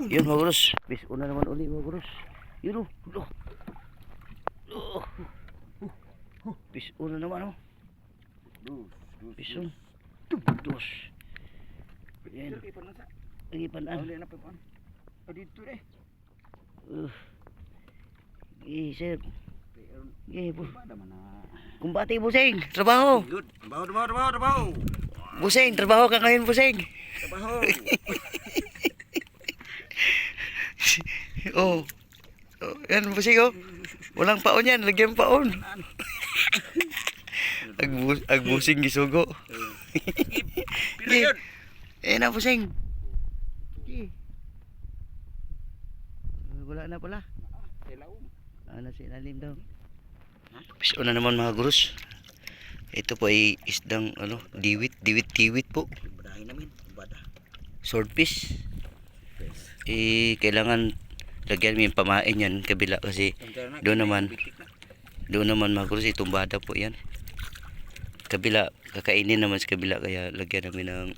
Yun mga guros. Bis una naman uli mga guros. Yun o. Bis una naman o. Bis un. Dos. Yan. Lagi panaan. Dito eh. Sir. Po. Kumbati busing. Trabaho. Good. Trabaho. Busing. Trabaho ka ngayon busing. Trabaho. Oh. Yan busing oh. Walang paon yan. Lagyan paon. Agbusing gisugo. Pila yun. Na busing. Wala na pala. Nasa ilalim daw. Bis una naman mga gurus. Ito po ay isdang diwit po. Badahin namin. Swordfish. Kailangan lagyan mo yung pamain yan kabila kasi doon naman mga gurus itumbada po yan. Kabila, kakainin naman sa kabila kaya lagyan namin ng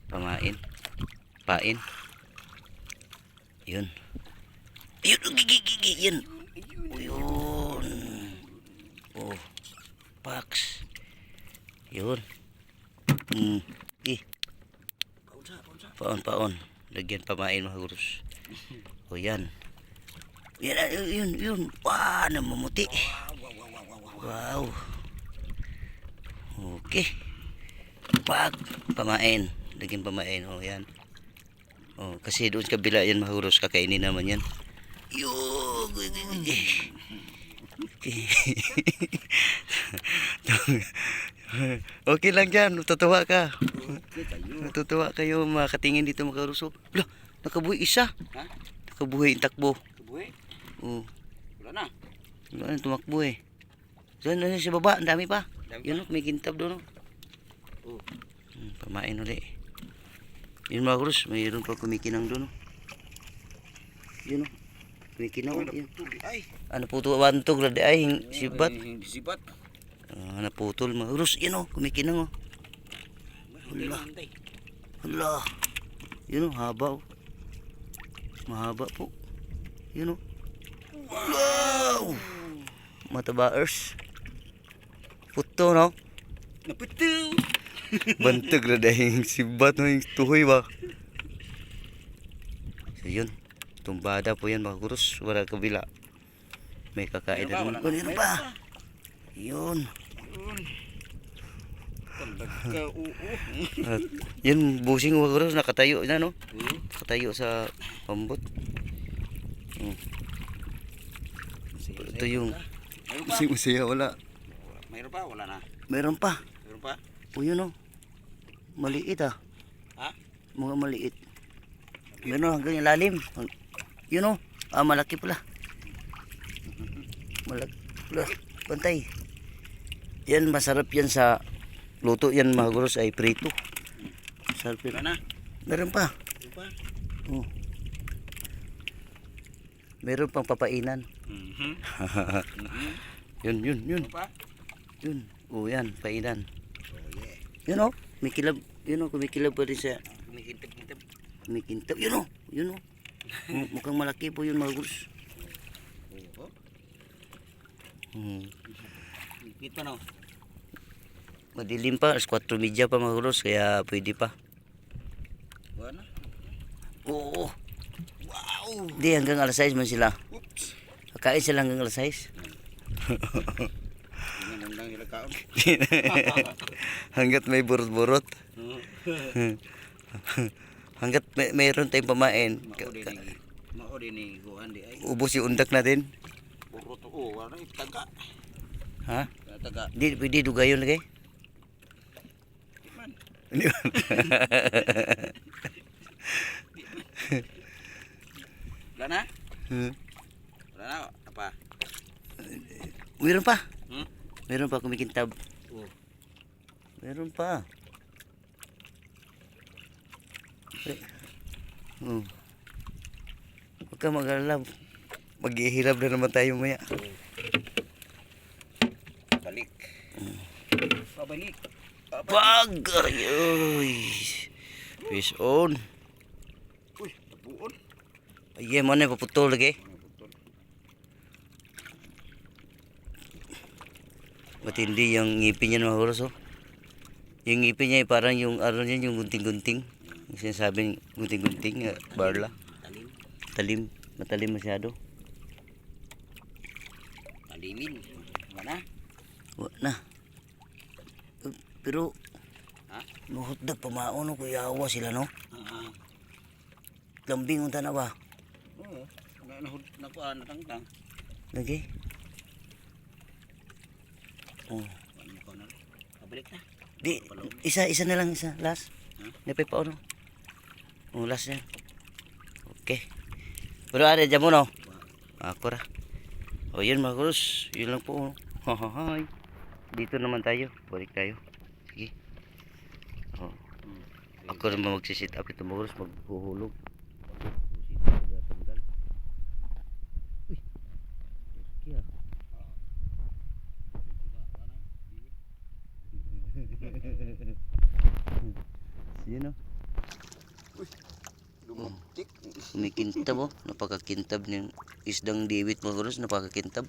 pamain. Pain. Yun. Yun. Yun. Oh. Pax. Yun. Paon. Lagyan pamain mga gurus. O yan. Yun. Wah, namamuti. Wow. Okay. Pamain. Lagyan pamain. O yan. Oh, kasi doon sa kabila yan mga gurus. Kakainin naman yan. Yun. Okay lang yan. Natutuwa ka. Natutuwa kayo makatingin dito mga karuso. Wala, nakabuhay isa. Ha? Nakabuhay yung takbo. Kabuhi? Oo. Wala na. Wala na tumakbo eh. So, ano sa baba? Ang dami pa. Yun o, may kintab doon o. Pamain ulit. Yun mga karuso, mayroon pa kumikinang doon o. Yun o. Kumikinang o. Ano po ito? Wantog na di ay. Sibat. Sibat. Naputol mga karuso. Yun o, kumikinang o. Hala. Yun o, haba o. Mahaba po. Yun o. Wow! Matabaers. Puto no? Naputo. Bantag na dahil sibat no yung tuhoy ba? So yun. Tumbada po yan mga kurus. Wala kabila. May kakain na naman. Ano ba? Yun. At yun, busing mga kurus. Nakatayo na no? Nakatayo sa pambot. Ito yung masaya wala. Mayroon pa? Wala na. Meron pa. Mayroon pa? O yun o. Maliit ah. Ha? Mga maliit. Meron hanggang ilalim. Yun o. Malaki pala. Malaki pala. Pantay. Yan masarap yan sa luto yan mga guros ay prito. Masarap yan. Wala na. Meron pa. Mayroon pa? Oh. Meron pang papainan. Yun. Mayroon pa? Yun. O yan, painan. Oh yeah. Yun o. May kilab. Yun o, kumikilab pa rin siya. Kumikintap-kintap. Kumikintab. Yun o. Mukhang malaki po yun mga guros. Oo. Hmm. Kita no? Madilim pa, 4:30 pa mga guros, kaya pwede pa. Wala na. Oo. Wow! Di, hanggang alas 6 man sila. Oops! Kain sila hanggang alas 6. Hindi na nang ilakaon. Hanggat may burot-burot. Hanggat mayroon tayong pamain. Mao din ni Guan di ay. Ubos yung undak natin. Puro to. Oh, wala na taga. Ha? Taga. Di, pwede dugayon lagi. Man. Wala na? Wala na. Apa? Mayroon pa. Hmm? Mayroon pa kumikintab. Oh. Mayroon pa. Huwag ka mag-alala. Maghihirap na naman tayo maya. Balik. Pabalik. Pag! Ay! Fish on. Uy, Buon. Ay, mo na paputol lagi. Ano putol? Matindi yung ngipin niya mga kuros, oh. Yung ngipin niya parang yung ano niya, yung gunting-gunting. Yung sinasabing gunting-gunting, barla. Talim. Talim, matalim masyado. Talimin. Wala na. Wala na. Pero, Ha? mahutdag pamaon, kuya awa sila, no? Ah. Lambing unta na ba? Oo. Nakuha natangtang. Lagi? Oh. Ano ko na? Pabalik na. Di, isa na lang, isa. Last. Ha? Napay pa ano? Oh, last yan. Okay. Pero ada dyan mo, no? Ako ra. O yun mga kuros. Yun lang po. Hahahay. Dito naman tayo. Balik tayo. Sige. Oh. Ako naman magsisit up ito mga kuros. Maghuhulog. Uy. Kaya. Sino? Lumutik. Kumikintab, oh. Napakakintab ng isdang David mga kuros. Napakakintab.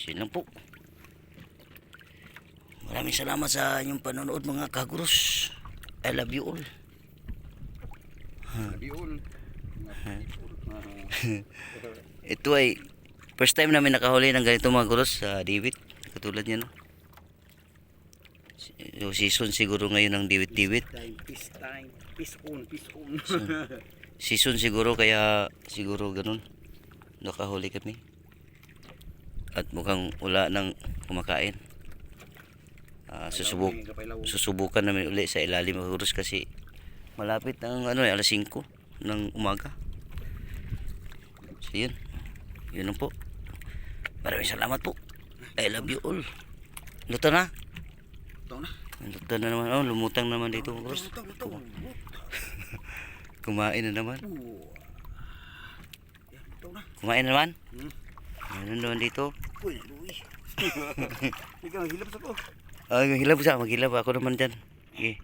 Yun lang po. Maraming salamat sa inyong panonood mga kaguros. I love you all. Biol. Ito ay first time namin nakahuli ng ganito mga guros sa David. Katulad niya, no? Season siguro ngayon ng David. Peace time. Peace on. Peace on. Season siguro kaya siguro ganun. Nakahuli kami. At mukhang wala nang kumakain. Susubukan namin uli sa ilalim mga guros kasi malapit ng alas 5 ng umaga. So yun. Yun lang po. Maraming salamat po. I love you all. Luto na. Ito na. Luto na naman. Oh, lumutang naman dito mga guros. Kumain na naman. Ito na. Kumain na naman. Hmm. Ano naman dito? Uy, uy. Ikaw, hilap sa ko. Maghilab sa. Maghilab ako naman dyan. Okay.